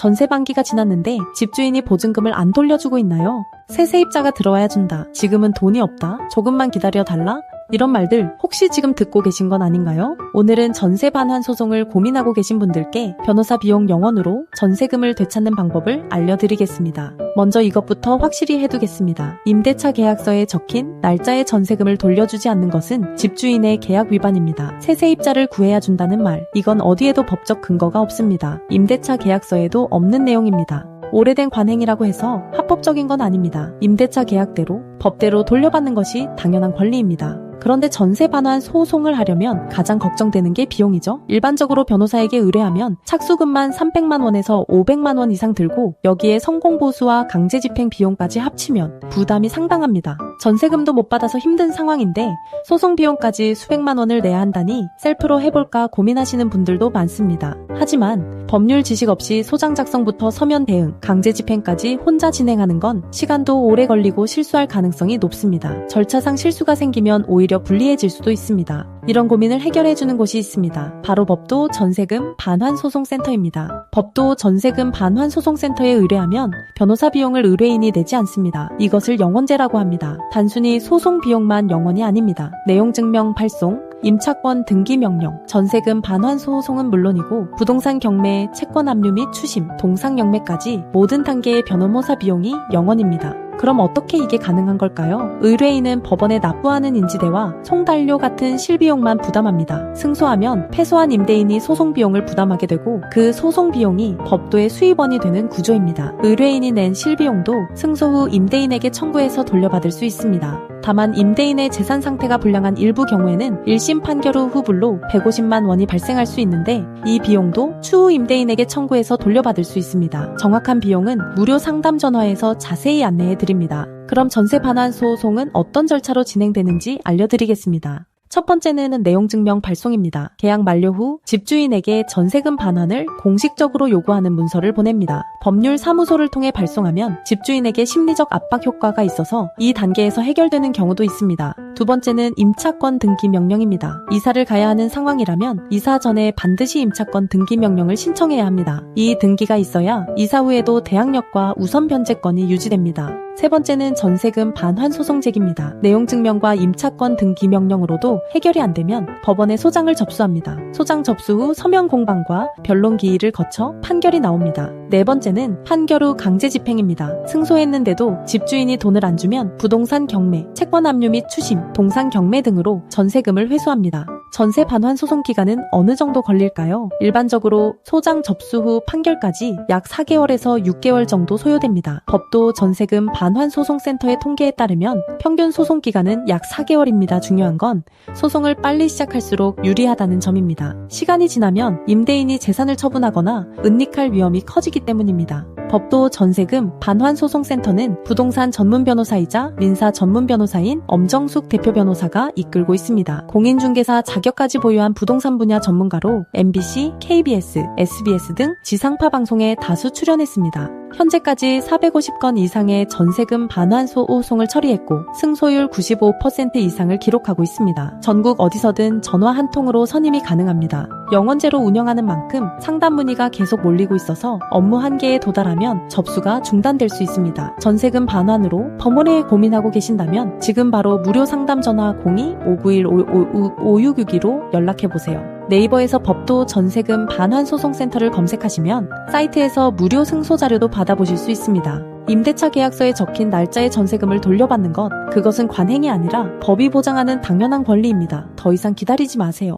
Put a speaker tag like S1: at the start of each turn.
S1: 전세 만기가 지났는데 집주인이 보증금을 안 돌려주고 있나요? 새 세입자가 들어와야 준다. 지금은 돈이 없다. 조금만 기다려 달라. 이런 말들 혹시 지금 듣고 계신 건 아닌가요? 오늘은 전세 반환 소송을 고민하고 계신 분들께 변호사 비용 0원으로 전세금을 되찾는 방법을 알려드리겠습니다. 먼저 이것부터 확실히 해두겠습니다. 임대차 계약서에 적힌 날짜에 전세금을 돌려주지 않는 것은 집주인의 계약 위반입니다. 새 세입자를 구해야 준다는 말, 이건 어디에도 법적 근거가 없습니다. 임대차 계약서에도 없는 내용입니다. 오래된 관행이라고 해서 합법적인 건 아닙니다. 임대차 계약대로, 법대로 돌려받는 것이 당연한 권리입니다. 그런데 전세 반환 소송을 하려면 가장 걱정되는 게 비용이죠. 일반적으로 변호사에게 의뢰하면 착수금만 300만 원에서 500만 원 이상 들고 여기에 성공보수와 강제집행 비용까지 합치면 부담이 상당합니다. 전세금도 못 받아서 힘든 상황인데 소송 비용까지 수백만 원을 내야 한다니 셀프로 해볼까 고민하시는 분들도 많습니다. 하지만 법률 지식 없이 소장 작성부터 서면 대응, 강제집행까지 혼자 진행하는 건 시간도 오래 걸리고 실수할 가능성이 높습니다. 절차상 실수가 생기면 오히려 불리해질 수도 있습니다. 이런 고민을 해결해주는 곳이 있습니다. 바로 법도 전세금 반환소송센터입니다. 법도 전세금 반환소송센터에 의뢰하면 변호사 비용을 의뢰인이 내지 않습니다. 이것을 영원제라고 합니다. 단순히 소송 비용만 영원이 아닙니다. 내용증명 발송, 임차권 등기 명령, 전세금 반환 소송은 물론이고 부동산 경매, 채권 압류 및 추심, 동상 영매까지 모든 단계의 변호사 비용이 영원입니다. 그럼 어떻게 이게 가능한 걸까요? 의뢰인은 법원에 납부하는 인지대와 송달료 같은 실비용만 부담합니다. 승소하면 패소한 임대인이 소송 비용을 부담하게 되고 그 소송 비용이 법도의 수입원이 되는 구조입니다. 의뢰인이 낸 실비용도 승소 후 임대인에게 청구해서 돌려받을 수 있습니다. 다만 임대인의 재산 상태가 불량한 일부 경우에는 1심 판결 후 후불로 150만 원이 발생할 수 있는데 이 비용도 추후 임대인에게 청구해서 돌려받을 수 있습니다. 정확한 비용은 무료 상담 전화에서 자세히 안내해 드립니다. 그럼 전세 반환 소송은 어떤 절차로 진행되는지 알려드리겠습니다. 첫 번째는 내용증명 발송입니다. 계약 만료 후 집주인에게 전세금 반환을 공식적으로 요구하는 문서를 보냅니다. 법률 사무소를 통해 발송하면 집주인에게 심리적 압박 효과가 있어서 이 단계에서 해결되는 경우도 있습니다. 두 번째는 임차권 등기 명령입니다. 이사를 가야 하는 상황이라면 이사 전에 반드시 임차권 등기 명령을 신청해야 합니다. 이 등기가 있어야 이사 후에도 대항력과 우선 변제권이 유지됩니다. 세 번째는 전세금 반환 소송제기입니다. 내용증명과 임차권 등기 명령으로도 해결이 안 되면 법원에 소장을 접수합니다. 소장 접수 후 서면 공방과 변론 기일을 거쳐 판결이 나옵니다. 네 번째는 판결 후 강제 집행입니다. 승소했는데도 집주인이 돈을 안 주면 부동산 경매, 채권 압류 및 추심, 동상 경매 등으로 전세금을 회수합니다. 전세 반환 소송 기간은 어느 정도 걸릴까요? 일반적으로 소장 접수 후 판결까지 약 4개월에서 6개월 정도 소요됩니다. 법도 전세금 반환 소송센터의 통계에 따르면 평균 소송 기간은 약 4개월입니다. 중요한 건 소송을 빨리 시작할수록 유리하다는 점입니다. 시간이 지나면 임대인이 재산을 처분하거나 은닉할 위험이 커지기 때문입니다. 법도 전세금 반환소송센터는 부동산 전문 변호사이자 민사 전문 변호사인 엄정숙 대표 변호사가 이끌고 있습니다. 공인중개사 자격까지 보유한 부동산 분야 전문가로 MBC, KBS, SBS 등 지상파 방송에 다수 출연했습니다. 현재까지 450건 이상의 전세금 반환 소송을 처리했고 승소율 95% 이상을 기록하고 있습니다. 전국 어디서든 전화 한 통으로 선임이 가능합니다. 영원제로 운영하는 만큼 상담 문의가 계속 몰리고 있어서 업무 한계에 도달하면 접수가 중단될 수 있습니다. 전세금 반환으로 범원에 고민하고 계신다면 지금 바로 무료 상담 전화 02-591-5662로 연락해보세요. 네이버에서 법도 전세금 반환 소송센터를 검색하시면 사이트에서 무료 승소 자료도 받아보실 수 있습니다. 임대차 계약서에 적힌 날짜의 전세금을 돌려받는 것, 그것은 관행이 아니라 법이 보장하는 당연한 권리입니다. 더 이상 기다리지 마세요.